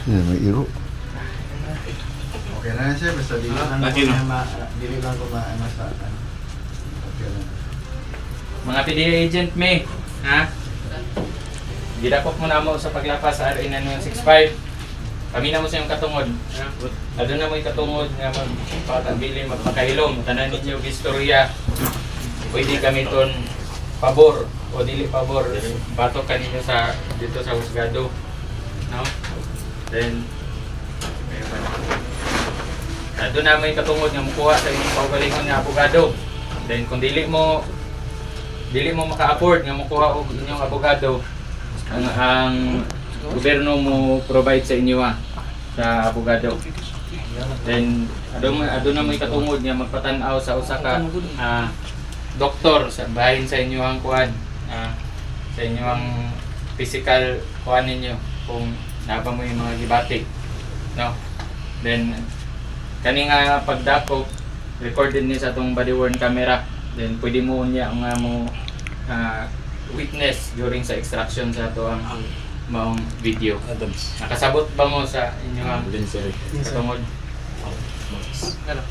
Yan, may iro. Okay na yan siya, basta dili lang ko maano sa ano. Okay na. Mga PDA agent me, ha? Gidakop mo na mo sa paglapas sa RN 165. Kami na mo sa iyong katungod. Ado na mo yung katungod nga magpatabilin, magpakahilom. Tanan ninyo istorya. Pwede kami ton pabor o dili pabor. Batok ka ninyo sa dito sa husgado. No? Then ado na mo yung katungod nga mukuha sa inyong paugalingon nga abogado. Then kung dili mo maka-afford nga mukuha og inyong abogado, ang gobyerno mo provide sa inyo sa abogado. Then ado na may katungod nga magpatan-aw sa usa ka doktor sa bahin sa inyo ang kuan, sa inyo ang physical kuan ninyo kung naba mo yung mga gibati, no? Then kani nga pagdakop recorded ni sa atong body worn camera. Then pwede mo niya nga mo witness during sa extraction sa ato ang maong video. Nakasabot ba mo sa inyong katungod? Ano?